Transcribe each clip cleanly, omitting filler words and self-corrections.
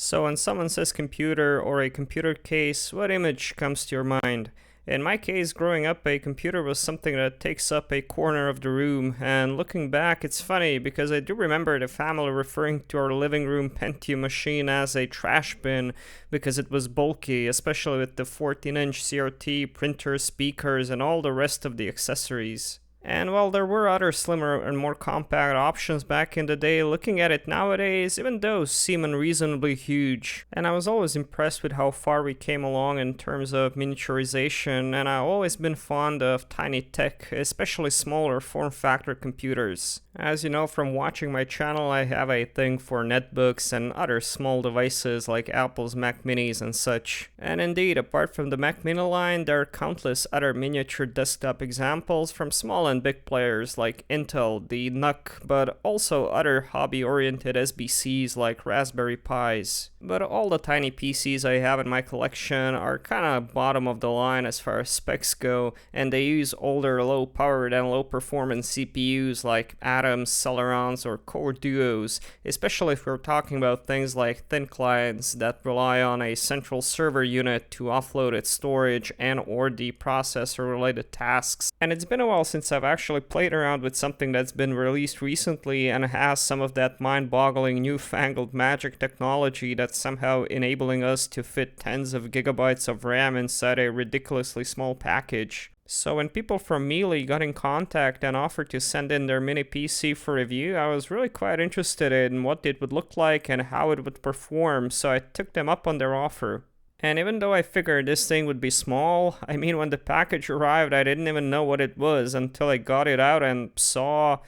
So when someone says computer or a computer case, what image comes to your mind? In my case, growing up, a computer was something that takes up a corner of the room, and looking back, it's funny because I do remember the family referring to our living room Pentium machine as a trash bin because it was bulky, especially with the 14-inch CRT, printer, speakers, and all the rest of the accessories. And while there were other slimmer and more compact options back in the day, looking at it nowadays, even those seem unreasonably huge. And I was always impressed with how far we came along in terms of miniaturization, and I've always been fond of tiny tech, especially smaller form factor computers. As you know from watching my channel, I have a thing for netbooks and other small devices like Apple's Mac Minis and such. And indeed, apart from the Mac Mini line, there are countless other miniature desktop examples from small and big players like Intel, the NUC, but also other hobby-oriented SBCs like Raspberry Pis. But all the tiny PCs I have in my collection are kinda bottom of the line as far as specs go, and they use older low-powered and low-performance CPUs like Atoms, Celerons, or Core Duos, especially if we're talking about things like thin clients that rely on a central server unit to offload its storage and or the processor-related tasks. And it's been a while since I've actually played around with something that's been released recently and has some of that mind-boggling newfangled magic technology that's somehow enabling us to fit tens of gigabytes of RAM inside a ridiculously small package. So when people from MeLE got in contact and offered to send in their mini PC for review, I was really quite interested in what it would look like and how it would perform, so I took them up on their offer. And even though I figured this thing would be small, I mean, when the package arrived, I didn't even know what it was until I got it out and saw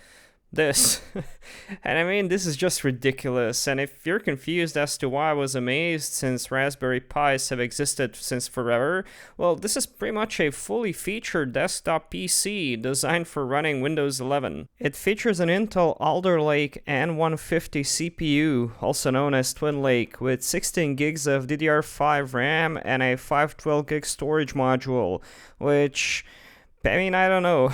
this. And I mean, this is just ridiculous. And if you're confused as to why I was amazed since Raspberry Pis have existed since forever, well, this is pretty much a fully featured desktop PC designed for running Windows 11. It features an Intel Alder Lake N150 CPU, also known as Twin Lake, with 16 gigs of DDR5 RAM and a 512 gig storage module, which, I mean, I don't know.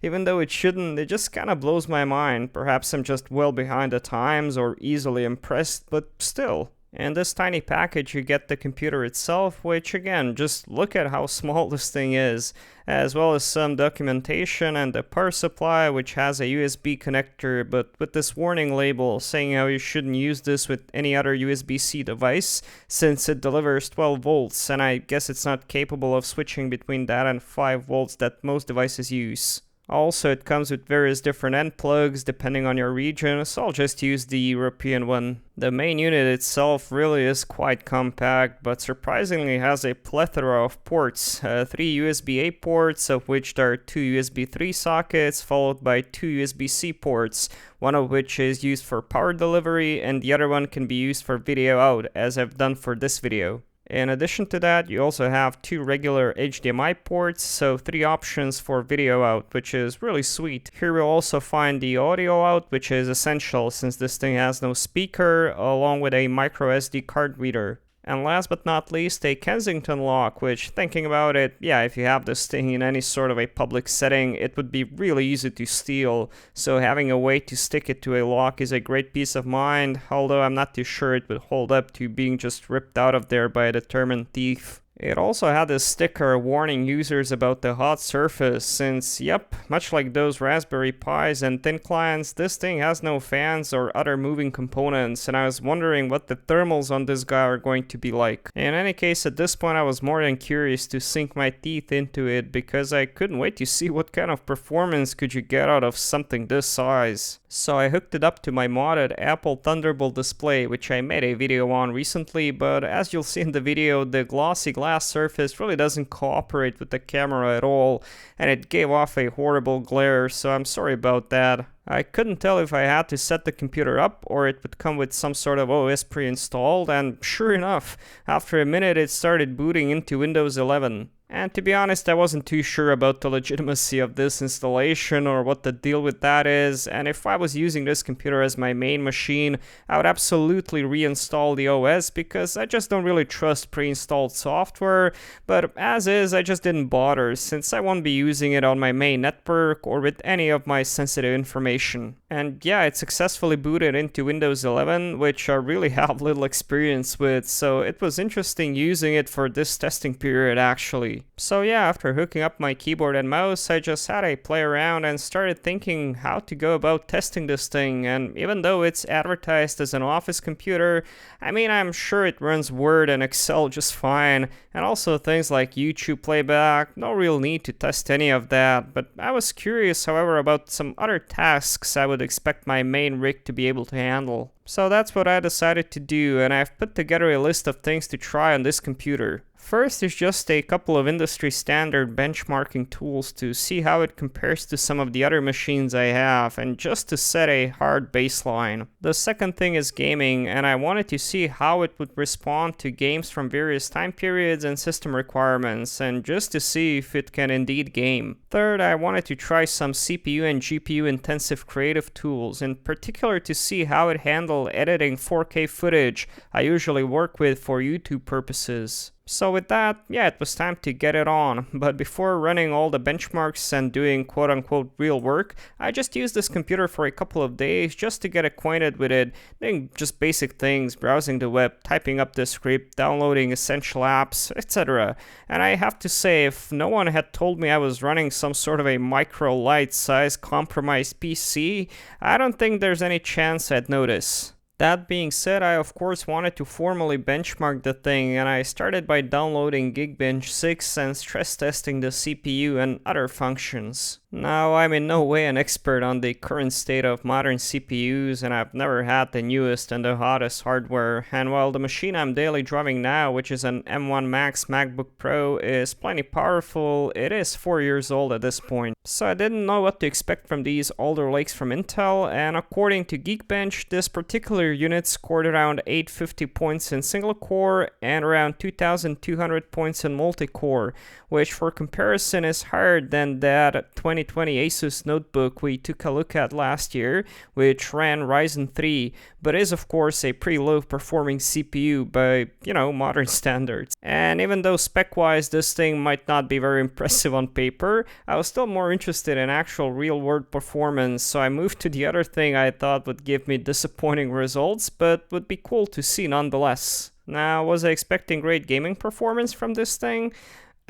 Even though it shouldn't, it just kind of blows my mind. Perhaps I'm just well behind the times or easily impressed, but still. In this tiny package, you get the computer itself, which again, just look at how small this thing is, as well as some documentation and the power supply, which has a USB connector, but with this warning label saying how you shouldn't use this with any other USB-C device, since it delivers 12 volts, and I guess it's not capable of switching between that and 5 volts that most devices use. Also, it comes with various different end plugs depending on your region, so I'll just use the European one. The main unit itself really is quite compact, but surprisingly has a plethora of ports. 3 USB-A ports, of which there are 2 USB 3 sockets, followed by 2 USB-C ports, one of which is used for power delivery, and the other one can be used for video out, as I've done for this video. In addition to that, you also have 2 regular HDMI ports, so 3 options for video out, which is really sweet. Here we'll also find the audio out, which is essential since this thing has no speaker, along with a micro SD card reader. And last but not least, a Kensington lock, which, thinking about it, yeah, if you have this thing in any sort of a public setting, it would be really easy to steal, so having a way to stick it to a lock is a great peace of mind, although I'm not too sure it would hold up to being just ripped out of there by a determined thief. It also had this sticker warning users about the hot surface, since, yep, much like those Raspberry Pis and thin clients, this thing has no fans or other moving components, and I was wondering what the thermals on this guy are going to be like. In any case, at this point I was more than curious to sink my teeth into it, because I couldn't wait to see what kind of performance could you get out of something this size. So I hooked it up to my modded Apple Thunderbolt display, which I made a video on recently, but as you'll see in the video, the glossy glass surface really doesn't cooperate with the camera at all, and it gave off a horrible glare, so I'm sorry about that. I couldn't tell if I had to set the computer up or it would come with some sort of OS pre-installed, and sure enough, after a minute it started booting into Windows 11. And to be honest, I wasn't too sure about the legitimacy of this installation or what the deal with that is, and if I was using this computer as my main machine, I would absolutely reinstall the OS because I just don't really trust pre-installed software, but as is, I just didn't bother since I won't be using it on my main network or with any of my sensitive information. And yeah, it successfully booted into Windows 11, which I really have little experience with, so it was interesting using it for this testing period actually. So yeah, after hooking up my keyboard and mouse, I just had a play around and started thinking how to go about testing this thing, and even though it's advertised as an office computer, I mean, I'm sure it runs Word and Excel just fine, and also things like YouTube playback, no real need to test any of that, but I was curious, however, about some other tasks I would expect my main rig to be able to handle. So that's what I decided to do, and I've put together a list of things to try on this computer. First is just a couple of industry standard benchmarking tools to see how it compares to some of the other machines I have, and just to set a hard baseline. The second thing is gaming, and I wanted to see how it would respond to games from various time periods and system requirements, and just to see if it can indeed game. Third, I wanted to try some CPU and GPU intensive creative tools, in particular to see how it handled editing 4K footage I usually work with for YouTube purposes. So with that, yeah, it was time to get it on, but before running all the benchmarks and doing quote-unquote real work, I just used this computer for a couple of days just to get acquainted with it, doing just basic things, browsing the web, typing up the script, downloading essential apps, etc. And I have to say, if no one had told me I was running some sort of a micro light size compromised PC, I don't think there's any chance I'd notice. That being said, I of course wanted to formally benchmark the thing, and I started by downloading Geekbench 6 and stress testing the CPU and other functions. Now, I'm in no way an expert on the current state of modern CPUs, and I've never had the newest and the hottest hardware, and while the machine I'm daily driving now, which is an M1 Max MacBook Pro, is plenty powerful, it is 4 years old at this point. So I didn't know what to expect from these older lakes from Intel, and according to Geekbench, this particular unit scored around 850 points in single core and around 2200 points in multi-core, which for comparison is higher than that 2020 Asus notebook we took a look at last year, which ran Ryzen 3, but is of course a pretty low performing CPU by, modern standards. And even though spec-wise this thing might not be very impressive on paper, I was still more interested in actual real-world performance, so I moved to the other thing I thought would give me disappointing results, but would be cool to see nonetheless. Now, was I expecting great gaming performance from this thing?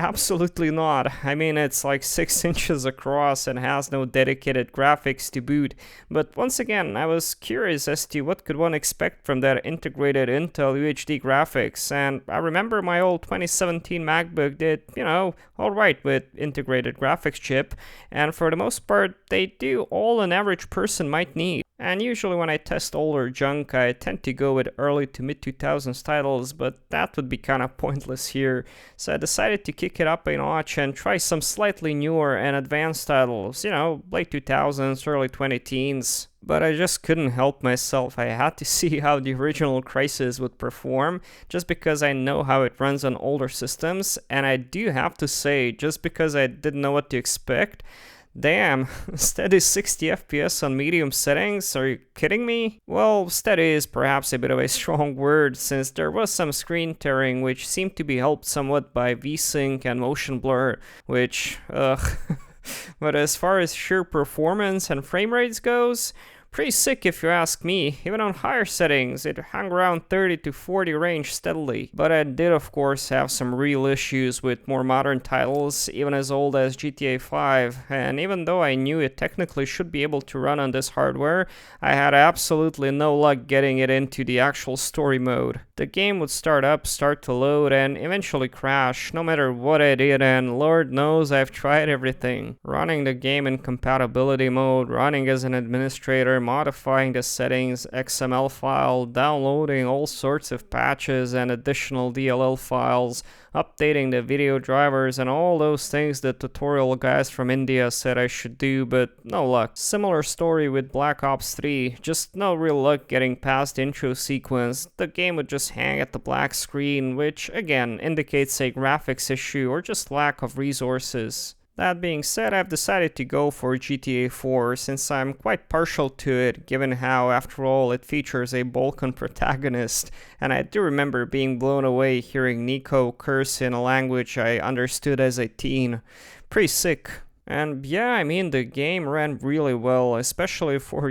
Absolutely not. I mean, it's like 6 inches across and has no dedicated graphics to boot. But once again, I was curious as to what could one expect from that integrated Intel UHD graphics, and I remember my old 2017 MacBook did, alright with integrated graphics chip, and for the most part, they do all an average person might need. And usually when I test older junk, I tend to go with early to mid-2000s titles, but that would be kinda pointless here. So I decided to kick it up a notch and try some slightly newer and advanced titles, late 2000s, early 2010s. But I just couldn't help myself. I had to see how the original Crysis would perform, just because I know how it runs on older systems, and I do have to say, just because I didn't know what to expect, damn, steady 60 FPS on medium settings? Are you kidding me? Well, steady is perhaps a bit of a strong word, since there was some screen tearing which seemed to be helped somewhat by VSync and motion blur, which, But as far as sheer performance and frame rates goes, pretty sick if you ask me. Even on higher settings, it hung around 30 to 40 range steadily. But I did of course have some real issues with more modern titles, even as old as GTA 5, and even though I knew it technically should be able to run on this hardware, I had absolutely no luck getting it into the actual story mode. The game would start to load, and eventually crash, no matter what I did, and Lord knows I've tried everything. Running the game in compatibility mode, running as an administrator, modifying the settings, XML file, downloading all sorts of patches and additional DLL files, updating the video drivers, and all those things the tutorial guys from India said I should do, but no luck. Similar story with Black Ops 3, just no real luck getting past the intro sequence. The game would just hang at the black screen, which again indicates a graphics issue or just lack of resources. That being said, I've decided to go for GTA 4 since I'm quite partial to it, given how, after all, it features a Balkan protagonist, and I do remember being blown away hearing Nico curse in a language I understood as a teen. Pretty sick. And yeah, I mean, the game ran really well, especially for,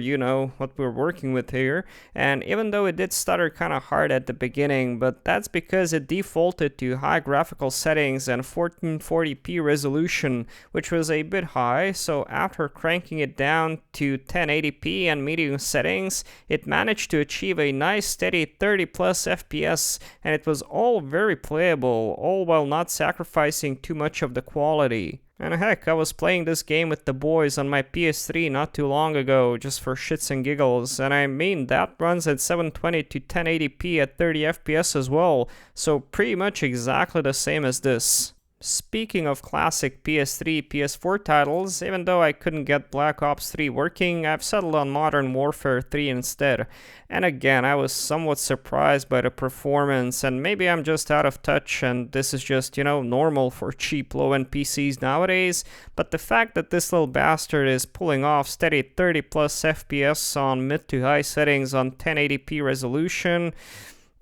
what we're working with here. And even though it did stutter kind of hard at the beginning, but that's because it defaulted to high graphical settings and 1440p resolution, which was a bit high. So after cranking it down to 1080p and medium settings, it managed to achieve a nice steady 30 plus FPS, and it was all very playable, all while not sacrificing too much of the quality. And heck, I was playing this game with the boys on my PS3 not too long ago, just for shits and giggles, and I mean that runs at 720 to 1080p at 30 FPS as well, so pretty much exactly the same as this. Speaking of classic PS3, PS4 titles, even though I couldn't get Black Ops 3 working, I've settled on Modern Warfare 3 instead. And again, I was somewhat surprised by the performance, and maybe I'm just out of touch and this is just, normal for cheap low-end PCs nowadays, but the fact that this little bastard is pulling off steady 30 plus FPS on mid to high settings on 1080p resolution,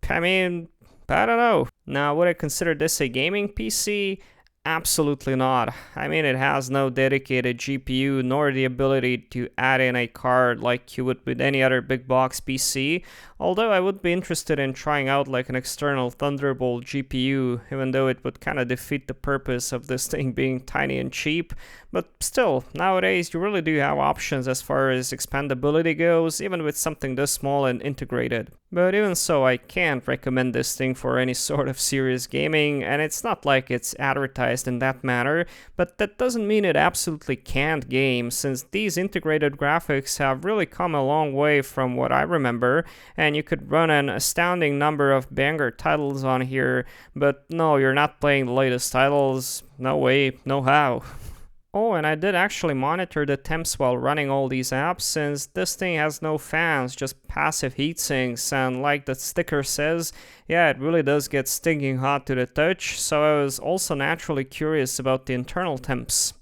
I mean, I don't know. Now, would I consider this a gaming PC? Absolutely not. I mean, it has no dedicated GPU nor the ability to add in a card like you would with any other big box PC, although I would be interested in trying out like an external Thunderbolt GPU, even though it would kind of defeat the purpose of this thing being tiny and cheap. But still, nowadays you really do have options as far as expandability goes, even with something this small and integrated. But even so, I can't recommend this thing for any sort of serious gaming, and it's not like it's advertised in that manner, but that doesn't mean it absolutely can't game, since these integrated graphics have really come a long way from what I remember, and you could run an astounding number of banger titles on here, but no, you're not playing the latest titles, no way, no how. Oh, and I did actually monitor the temps while running all these apps, since this thing has no fans, just passive heatsinks, and like the sticker says, yeah, it really does get stinking hot to the touch, so I was also naturally curious about the internal temps.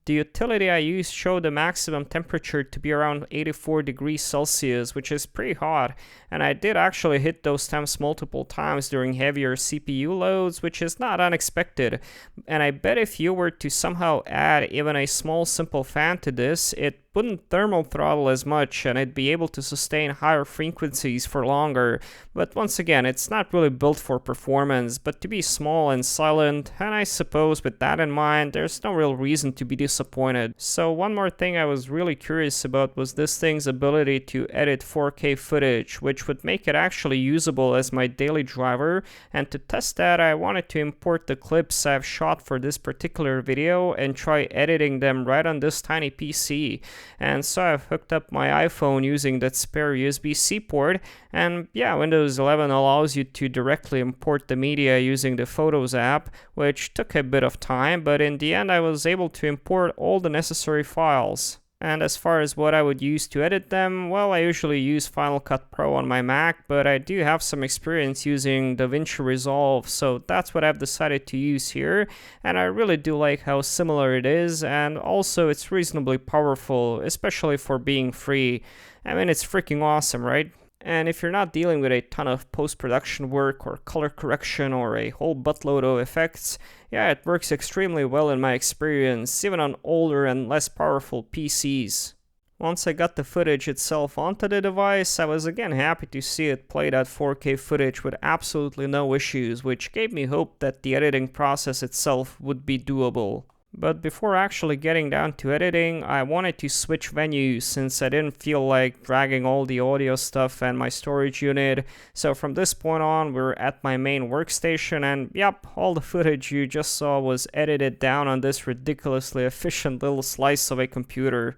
The utility I used showed the maximum temperature to be around 84 degrees Celsius, which is pretty hot, and I did actually hit those temps multiple times during heavier CPU loads, which is not unexpected, and I bet if you were to somehow add even a small simple fan to this, it wouldn't thermal throttle as much and it'd be able to sustain higher frequencies for longer, but once again, it's not really built for performance, but to be small and silent, and I suppose with that in mind, there's no real reason to be disappointed. So one more thing I was really curious about was this thing's ability to edit 4K footage, which would make it actually usable as my daily driver, and to test that I wanted to import the clips I've shot for this particular video and try editing them right on this tiny PC. And so I've hooked up my iPhone using that spare USB-C port, and yeah, Windows 11 allows you to directly import the media using the Photos app, which took a bit of time, but in the end I was able to import all the necessary files. And as far as what I would use to edit them, well, I usually use Final Cut Pro on my Mac, but I do have some experience using DaVinci Resolve, so that's what I've decided to use here, and I really do like how similar it is, and also it's reasonably powerful, especially for being free. I mean, it's freaking awesome, right? And if you're not dealing with a ton of post-production work or color correction or a whole buttload of effects, yeah, it works extremely well in my experience, even on older and less powerful PCs. Once I got the footage itself onto the device, I was again happy to see it play that 4K footage with absolutely no issues, which gave me hope that the editing process itself would be doable. But before actually getting down to editing, I wanted to switch venues since I didn't feel like dragging all the audio stuff and my storage unit. So from this point on, we're at my main workstation, and yep, all the footage you just saw was edited down on this ridiculously efficient little slice of a computer.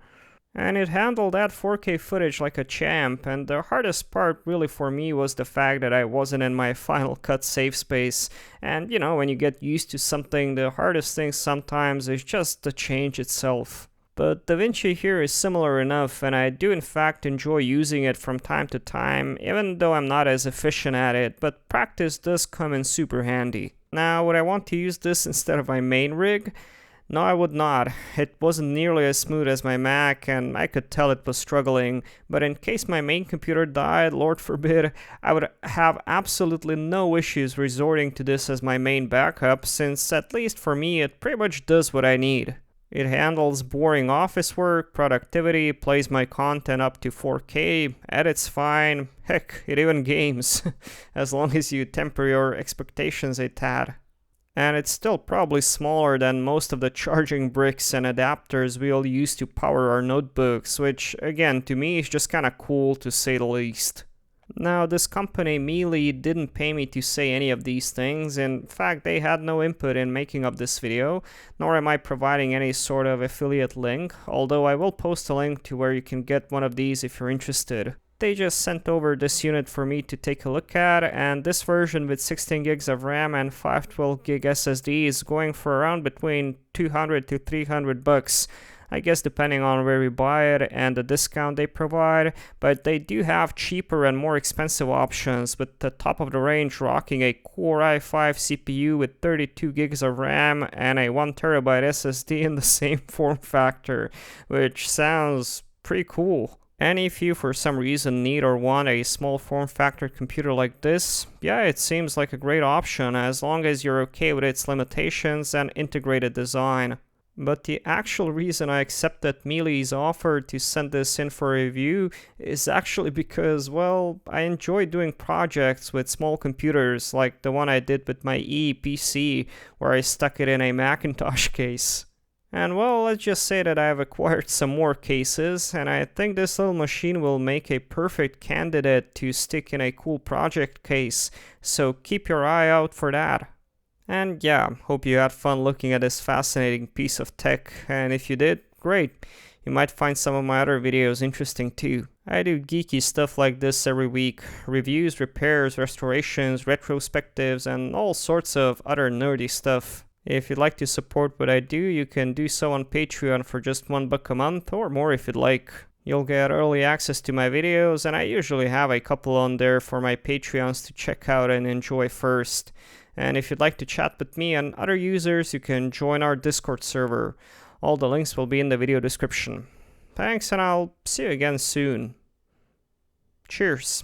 And it handled that 4K footage like a champ, and the hardest part really for me was the fact that I wasn't in my Final Cut save space, and when you get used to something, the hardest thing sometimes is just the change itself. But DaVinci here is similar enough, and I do in fact enjoy using it from time to time, even though I'm not as efficient at it, but practice does come in super handy. Now, would I want to use this instead of my main rig? No, I would not. It wasn't nearly as smooth as my Mac, and I could tell it was struggling, but in case my main computer died, Lord forbid, I would have absolutely no issues resorting to this as my main backup, since at least for me it pretty much does what I need. It handles boring office work, productivity, plays my content up to 4K, edits fine, heck, it even games, as long as you temper your expectations a tad. And it's still probably smaller than most of the charging bricks and adapters we all use to power our notebooks, which again to me is just kinda cool to say the least. Now, this company, MeLE, didn't pay me to say any of these things. In fact, they had no input in making up this video, nor am I providing any sort of affiliate link, although I will post a link to where you can get one of these if you're interested. They just sent over this unit for me to take a look at, and this version with 16 gigs of RAM and 512 gig SSD is going for around between $200 to $300. I guess depending on where you buy it and the discount they provide, but they do have cheaper and more expensive options, with the top of the range rocking a Core i5 CPU with 32 gigs of RAM and a 1TB SSD in the same form factor, which sounds pretty cool. And if you for some reason need or want a small form factor computer like this, yeah, it seems like a great option as long as you're okay with its limitations and integrated design. But the actual reason I accepted MeLE's offer to send this in for review is actually because, well, I enjoy doing projects with small computers like the one I did with my MeLE PC, where I stuck it in a Macintosh case. And well, let's just say that I've acquired some more cases, and I think this little machine will make a perfect candidate to stick in a cool project case, so keep your eye out for that. And yeah, hope you had fun looking at this fascinating piece of tech, and if you did, great. You might find some of my other videos interesting too. I do geeky stuff like this every week. Reviews, repairs, restorations, retrospectives, and all sorts of other nerdy stuff. If you'd like to support what I do, you can do so on Patreon for just $1 a month, or more if you'd like. You'll get early access to my videos, and I usually have a couple on there for my Patreons to check out and enjoy first. And if you'd like to chat with me and other users, you can join our Discord server. All the links will be in the video description. Thanks, and I'll see you again soon. Cheers.